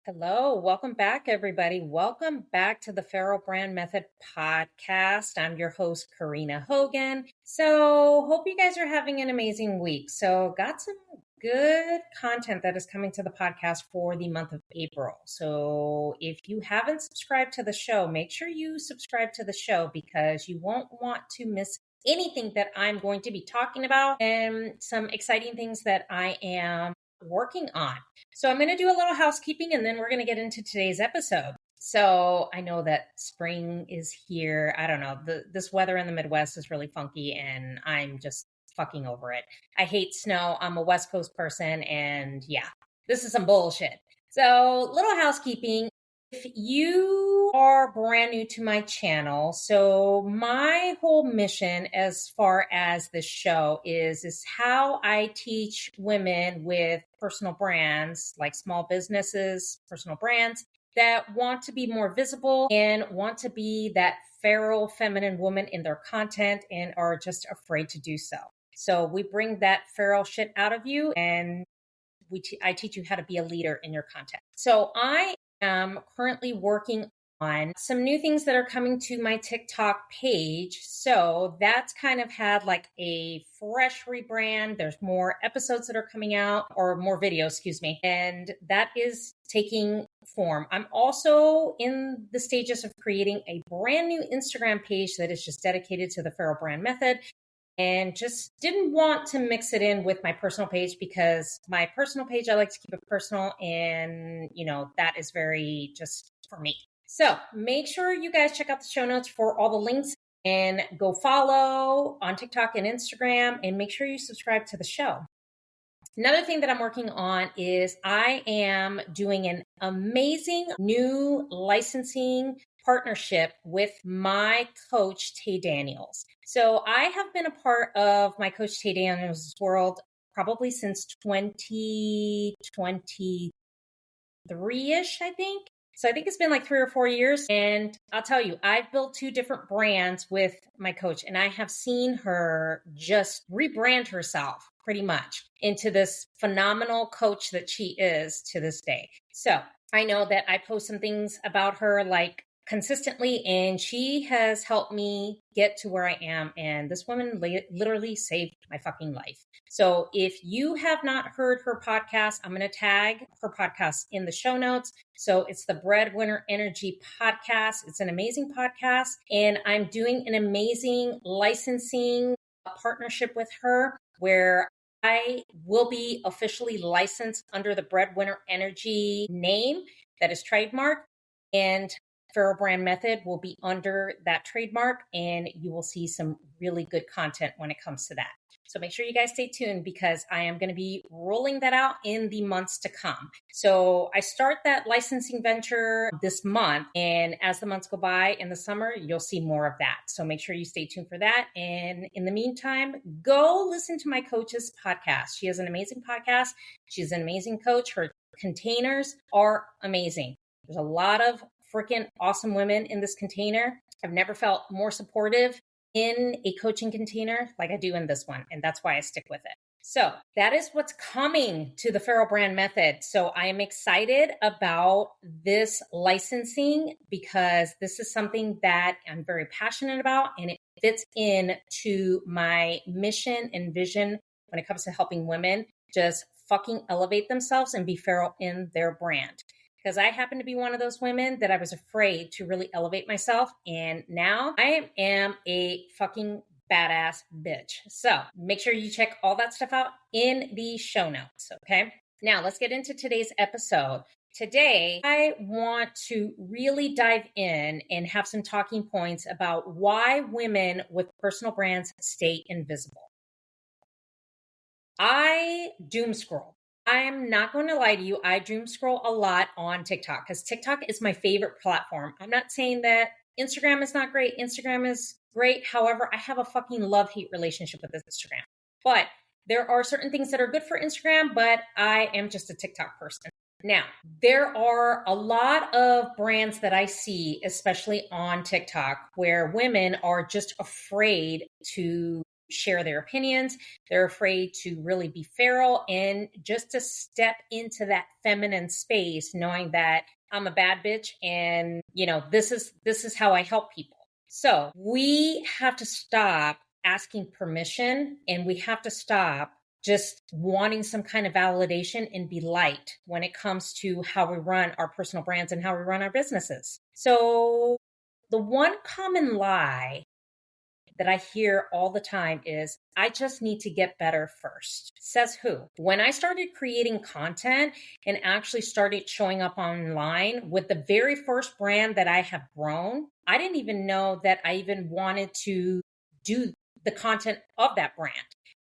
Hello, welcome back, everybody. Welcome back to the Feral Brand Method podcast. I'm your host, Karina Hogan. So, hope you guys are having an amazing week. So, got some good content that is coming to the podcast for the month of April. So, if you haven't subscribed to the show, make sure you subscribe to the show because you won't want to miss anything that I'm going to be talking about and some exciting things that I am working on. So I'm going to do a little housekeeping and then we're going to get into today's episode. So I know that spring is here. I don't know. This weather in the Midwest is really funky and I'm just fucking over it. I hate snow. I'm a West Coast person and yeah, this is some bullshit. So little housekeeping. If you are brand new to my channel, so my whole mission as far as this show is how I teach women with personal brands, like small businesses, personal brands that want to be more visible and want to be that feral feminine woman in their content and are just afraid to do so. So we bring that feral shit out of you and I teach you how to be a leader in your content. So I am currently working on some new things that are coming to my TikTok page. So that's kind of had like a fresh rebrand. There's more episodes that are coming out or more videos, excuse me. And that is taking form. I'm also in the stages of creating a brand new Instagram page that is just dedicated to the Feral Brand Method. And just didn't want to mix it in with my personal page because my personal page, I like to keep it personal. And, that is very just for me. So make sure you guys check out the show notes for all the links and go follow on TikTok and Instagram and make sure you subscribe to the show. Another thing that I'm working on is I am doing an amazing new licensing partnership with my coach, Tay Daniels. So I have been a part of my coach, Tay Daniels' world probably since 2023-ish, I think. So I think it's been like 3 or 4 years. And I'll tell you, I've built 2 different brands with my coach and I have seen her just rebrand herself pretty much into this phenomenal coach that she is to this day. So I know that I post some things about her like consistently and she has helped me get to where I am. And this woman literally saved my fucking life. So if you have not heard her podcast, I'm going to tag her podcast in the show notes. So it's the Breadwinner Energy podcast. It's an amazing podcast. And I'm doing an amazing licensing partnership with her where I will be officially licensed under the Breadwinner Energy name that is trademarked. And Feral Brand Method will be under that trademark and you will see some really good content when it comes to that. So make sure you guys stay tuned because I am going to be rolling that out in the months to come. So I start that licensing venture this month. And as the months go by in the summer, you'll see more of that. So make sure you stay tuned for that. And in the meantime, go listen to my coach's podcast. She has an amazing podcast. She's an amazing coach. Her containers are amazing. There's a lot of freaking awesome women in this container. I've never felt more supportive in a coaching container like I do in this one. And that's why I stick with it. So that is what's coming to the Feral Brand Method. So I am excited about this licensing because this is something that I'm very passionate about and it fits into my mission and vision when it comes to helping women just fucking elevate themselves and be feral in their brand. Because I happen to be one of those women that I was afraid to really elevate myself. And now I am a fucking badass bitch. So make sure you check all that stuff out in the show notes. Okay. Now let's get into today's episode. Today, I want to really dive in and have some talking points about why women with personal brands stay invisible. I doom scroll. I'm not going to lie to you. I doom scroll a lot on TikTok because TikTok is my favorite platform. I'm not saying that Instagram is not great. Instagram is great. However, I have a fucking love-hate relationship with Instagram. But there are certain things that are good for Instagram, but I am just a TikTok person. Now, there are a lot of brands that I see, especially on TikTok, where women are just afraid to share their opinions. They're afraid to really be feral and just to step into that feminine space, knowing that I'm a bad bitch and, this is how I help people. So we have to stop asking permission, and we have to stop just wanting some kind of validation and be light when it comes to how we run our personal brands and how we run our businesses. So the one common lie that I hear all the time is, I just need to get better first. Says who? When I started creating content and actually started showing up online with the very first brand that I have grown, I didn't even know that I even wanted to do the content of that brand,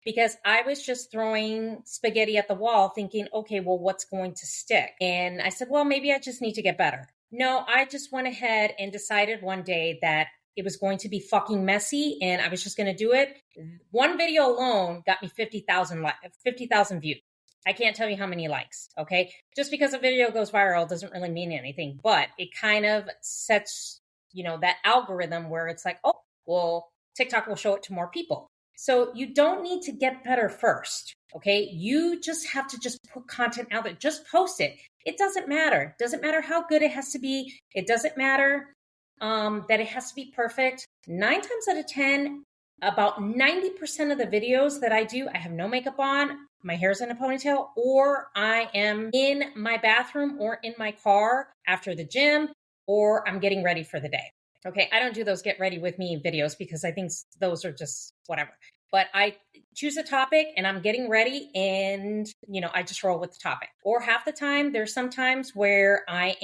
because I was just throwing spaghetti at the wall thinking, okay, well, what's going to stick? And I said, well, maybe I just need to get better. No, I just went ahead and decided one day that it was going to be fucking messy and I was just going to do it. One video alone got me 50,000 views. I can't tell you how many likes, okay? Just because a video goes viral doesn't really mean anything, but it kind of sets, that algorithm where it's like, oh, well, TikTok will show it to more people. So you don't need to get better first, okay? You just have to just put content out there. Just post it. It doesn't matter. It doesn't matter how good it has to be. It doesn't matter that it has to be perfect. 9 times out of 10, about 90% of the videos that I do, I have no makeup on, my hair's in a ponytail, or I am in my bathroom or in my car after the gym, or I'm getting ready for the day. Okay, I don't do those get ready with me videos because I think those are just whatever. But I choose a topic and I'm getting ready and, I just roll with the topic. Or half the time, there's some times where I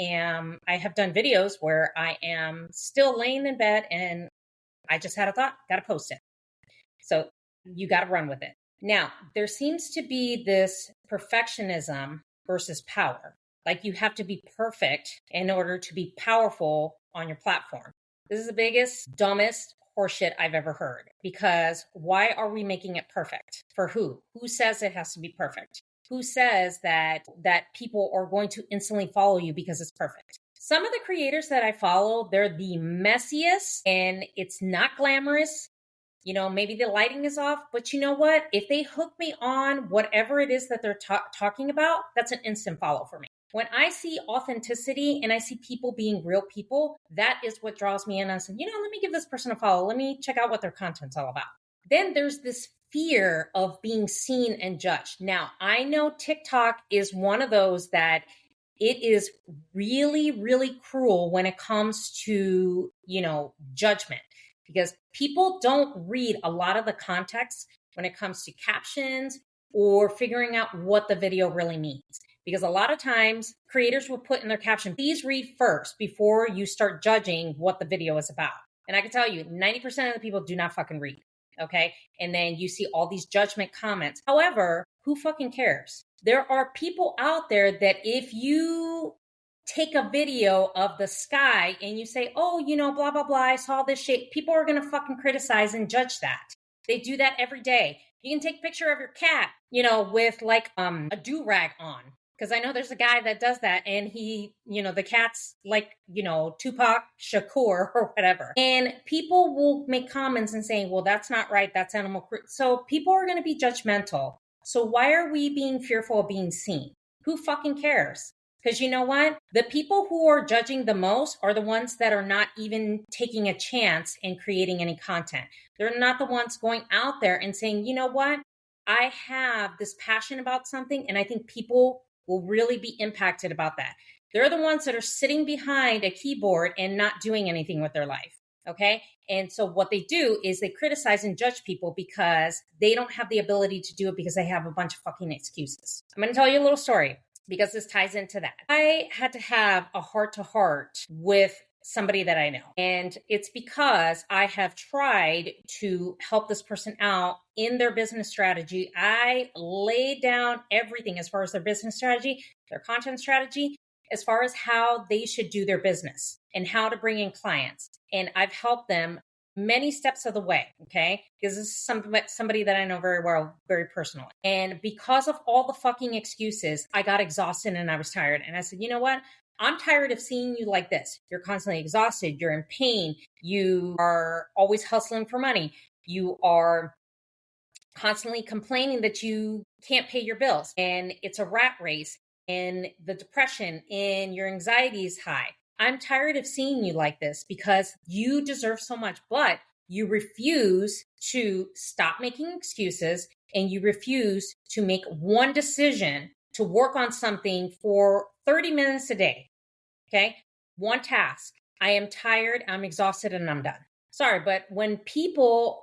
have done videos where I am still laying in bed and I just had a thought, got to post it. So you got to run with it. Now, there seems to be this perfectionism versus power. Like you have to be perfect in order to be powerful on your platform. This is the biggest, dumbest horseshit I've ever heard, because why are we making it perfect? For who? Who says it has to be perfect? Who says that people are going to instantly follow you because it's perfect? Some of the creators that I follow, they're the messiest and it's not glamorous. Maybe the lighting is off, but you know what? If they hook me on whatever it is that they're talking about, that's an instant follow for me. When I see authenticity and I see people being real people, that is what draws me in. I said, let me give this person a follow. Let me check out what their content's all about. Then there's this fear of being seen and judged. Now, I know TikTok is one of those that it is really, really cruel when it comes to, judgment, because people don't read a lot of the context when it comes to captions or figuring out what the video really means. Because a lot of times creators will put in their caption, please read first before you start judging what the video is about. And I can tell you, 90% of the people do not fucking read. Okay. And then you see all these judgment comments. However, who fucking cares? There are people out there that if you take a video of the sky and you say, oh, blah, blah, blah, I saw this shit, people are going to fucking criticize and judge that. They do that every day. You can take a picture of your cat, with like a do-rag on. Because I know there's a guy that does that and he, the cat's like, Tupac Shakur or whatever. And people will make comments and saying, well, that's not right. That's animal cruelty. So people are going to be judgmental. So why are we being fearful of being seen? Who fucking cares? Because you know what? The people who are judging the most are the ones that are not even taking a chance in creating any content. They're not the ones going out there and saying, you know what? I have this passion about something and I think people will really be impacted about that. They're the ones that are sitting behind a keyboard and not doing anything with their life. Okay. And so what they do is they criticize and judge people because they don't have the ability to do it because they have a bunch of fucking excuses. I'm going to tell you a little story because this ties into that. I had to have a heart-to-heart with somebody that I know. And it's because I have tried to help this person out in their business strategy. I laid down everything as far as their business strategy, their content strategy, as far as how they should do their business and how to bring in clients. And I've helped them many steps of the way, okay? Because this is somebody that I know very well, very personally. And because of all the fucking excuses, I got exhausted and I was tired. And I said, you know what? I'm tired of seeing you like this. You're constantly exhausted. You're in pain. You are always hustling for money. You are constantly complaining that you can't pay your bills and it's a rat race and the depression and your anxiety is high. I'm tired of seeing you like this because you deserve so much, but you refuse to stop making excuses and you refuse to make one decision to work on something for 30 minutes a day. Okay. One task. I am tired, I'm exhausted, and I'm done. Sorry, but when people,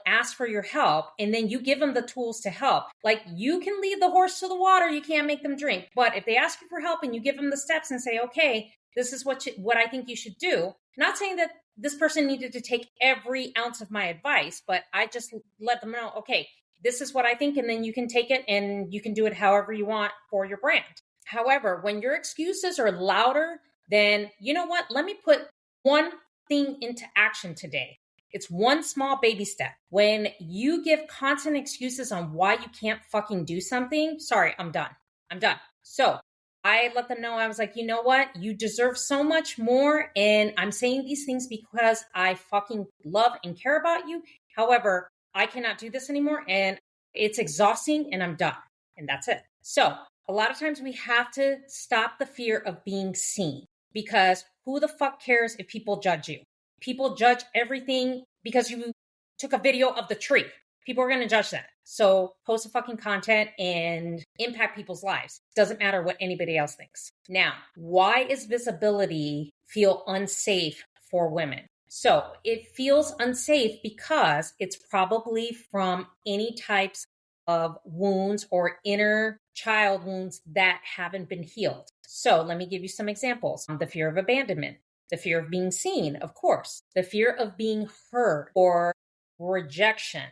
ask for your help and then you give them the tools to help, like you can lead the horse to the water, you can't make them drink. But if they ask you for help and you give them the steps and say, okay, this is what I think you should do. Not saying that this person needed to take every ounce of my advice, but I just let them know, okay, this is what I think, and then you can take it and you can do it however you want for your brand. However, when your excuses are louder, then you know what? Let me put one thing into action today. It's one small baby step. When you give constant excuses on why you can't fucking do something, sorry, I'm done. I'm done. So I let them know, I was like, you know what? You deserve so much more. And I'm saying these things because I fucking love and care about you. However, I cannot do this anymore. And it's exhausting and I'm done. And that's it. So a lot of times we have to stop the fear of being seen, because who the fuck cares if people judge you? People judge everything because you took a video of the tree. People are going to judge that. So post a fucking content and impact people's lives. Doesn't matter what anybody else thinks. Now, why is visibility feel unsafe for women? So it feels unsafe because it's probably from any types of wounds or inner child wounds that haven't been healed. So let me give you some examples. The fear of abandonment, the fear of being seen, of course, the fear of being heard or rejection,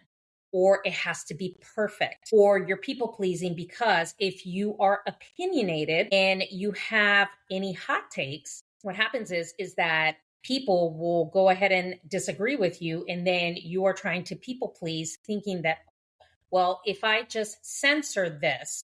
or it has to be perfect, or you're people pleasing because if you are opinionated and you have any hot takes, what happens is that people will go ahead and disagree with you. And then you are trying to people please, thinking that, well, if I just censor this,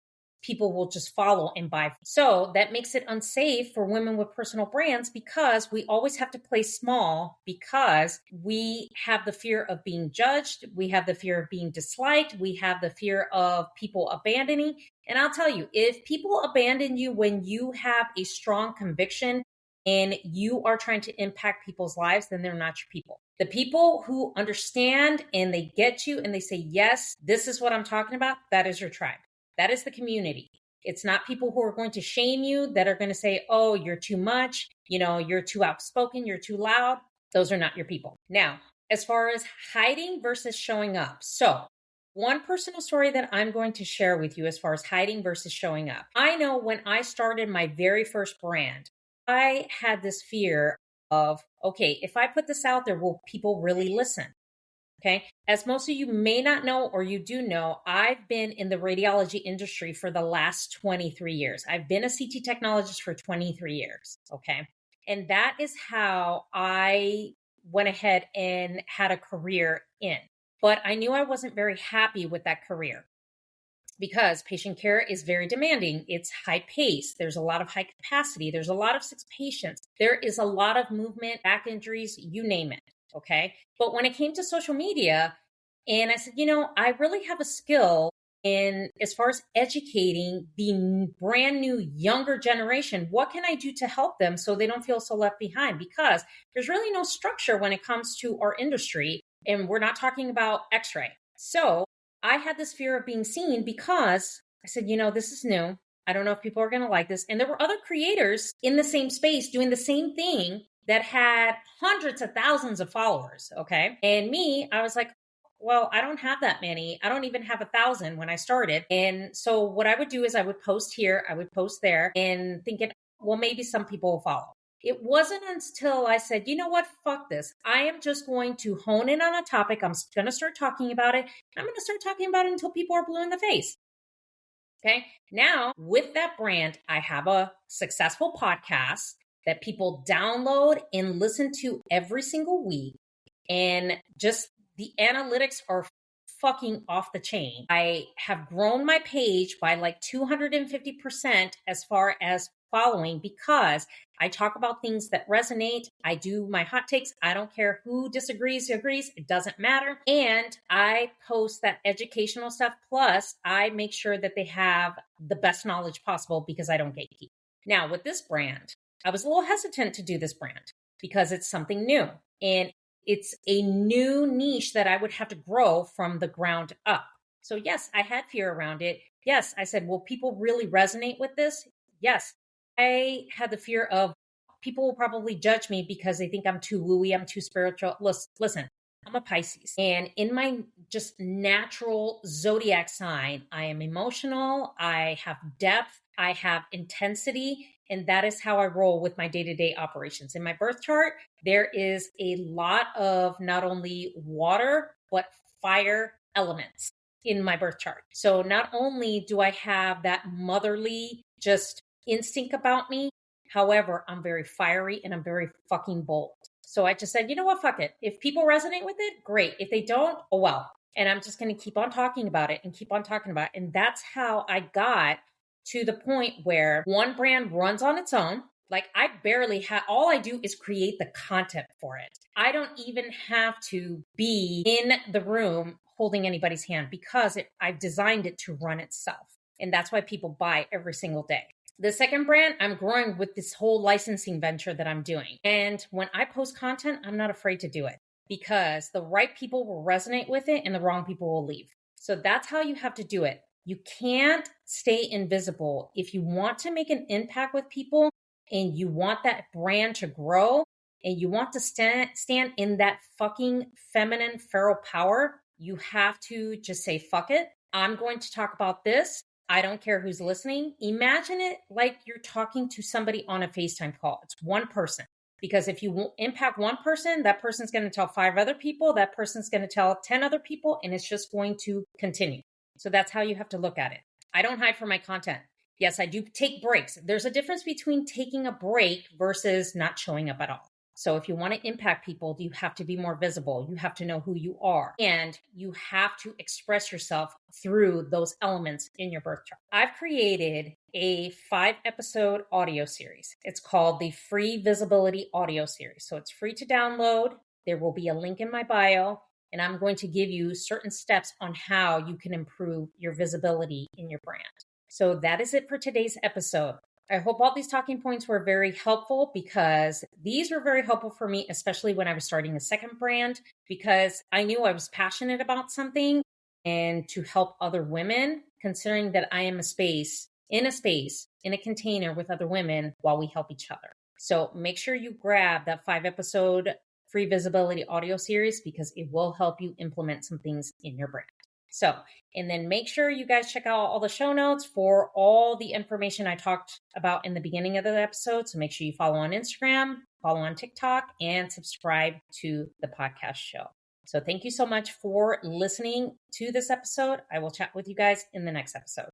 people will just follow and buy. So that makes it unsafe for women with personal brands because we always have to play small because we have the fear of being judged. We have the fear of being disliked. We have the fear of people abandoning. And I'll tell you, if people abandon you when you have a strong conviction and you are trying to impact people's lives, then they're not your people. The people who understand and they get you and they say, yes, this is what I'm talking about, that is your tribe. That is the community. It's not people who are going to shame you, that are going to say, oh, you're too much, you're too outspoken, you're too loud. Those are not your people. Now, as far as hiding versus showing up. So one personal story that I'm going to share with you as far as hiding versus showing up. I know when I started my very first brand, I had this fear of, okay, if I put this out there, will people really listen? Okay. As most of you may not know, or you do know, I've been in the radiology industry for the last 23 years. I've been a CT technologist for 23 years. Okay. And that is how I went ahead and had a career in. But I knew I wasn't very happy with that career because patient care is very demanding. It's high pace. There's a lot of high capacity. There's a lot of sick patients. There is a lot of movement, back injuries, you name it. Okay. But when it came to social media, and I said, I really have a skill in as far as educating the brand new younger generation. What can I do to help them so they don't feel so left behind? Because there's really no structure when it comes to our industry. And we're not talking about x-ray. So I had this fear of being seen because I said, this is new. I don't know if people are going to like this. And there were other creators in the same space doing the same thing that had hundreds of thousands of followers. Okay. And me, I was like, well, I don't have that many. I don't even have 1,000 when I started. And so what I would do is I would post here, I would post there and thinking, well, maybe some people will follow. It wasn't until I said, you know what, fuck this. I am just going to hone in on a topic. I'm going to start talking about it. I'm going to start talking about it until people are blue in the face. Okay. Now, with that brand, I have a successful podcast that people download and listen to every single week. And just the analytics are fucking off the chain. I have grown my page by like 250% as far as following because I talk about things that resonate. I do my hot takes. I don't care who disagrees, agrees. It doesn't matter. And I post that educational stuff. Plus, I make sure that they have the best knowledge possible because I don't gatekeep. Now, with this brand, I was a little hesitant to do this brand because it's something new and it's a new niche that I would have to grow from the ground up. So yes, I had fear around it. Yes, I said, will people really resonate with this? Yes. I had the fear of people will probably judge me because they think I'm too wooey, I'm too spiritual. Listen, I'm a Pisces. And in my just natural zodiac sign, I am emotional, I have depth, I have intensity, and that is how I roll with my day-to-day operations. In my birth chart, there is a lot of not only water, but fire elements in my birth chart. So not only do I have that motherly just instinct about me, however, I'm very fiery and I'm very fucking bold. So I just said, you know what, fuck it. If people resonate with it, great. If they don't, oh well. And I'm just going to keep on talking about it and keep on talking about it. And that's how I got to the point where one brand runs on its own. Like I barely have, all I do is create the content for it. I don't even have to be in the room holding anybody's hand because I've designed it to run itself. And that's why people buy every single day. The second brand, I'm growing with this whole licensing venture that I'm doing. And when I post content, I'm not afraid to do it because the right people will resonate with it and the wrong people will leave. So that's how you have to do it. You can't stay invisible. If you want to make an impact with people and you want that brand to grow and you want to stand in that fucking feminine feral power, you have to just say, fuck it. I'm going to talk about this. I don't care who's listening. Imagine it like you're talking to somebody on a FaceTime call. It's one person. Because if you impact one person, that person's going to tell 5 other people, that person's going to tell 10 other people, and it's just going to continue. So that's how you have to look at it. I don't hide from my content. Yes, I do take breaks. There's a difference between taking a break versus not showing up at all. So if you want to impact people, you have to be more visible. You have to know who you are. And you have to express yourself through those elements in your birth chart. I've created a 5-episode audio series. It's called the Free Visibility Audio Series. So it's free to download. There will be a link in my bio. And I'm going to give you certain steps on how you can improve your visibility in your brand. So that is it for today's episode. I hope all these talking points were very helpful because these were very helpful for me, especially when I was starting a second brand, because I knew I was passionate about something and to help other women, considering that I am in a container with other women while we help each other. So make sure you grab that 5-episode Free Visibility audio series because it will help you implement some things in your brand. So, and then make sure you guys check out all the show notes for all the information I talked about in the beginning of the episode. So make sure you follow on Instagram, follow on TikTok, and subscribe to the podcast show. So thank you so much for listening to this episode. I will chat with you guys in the next episode.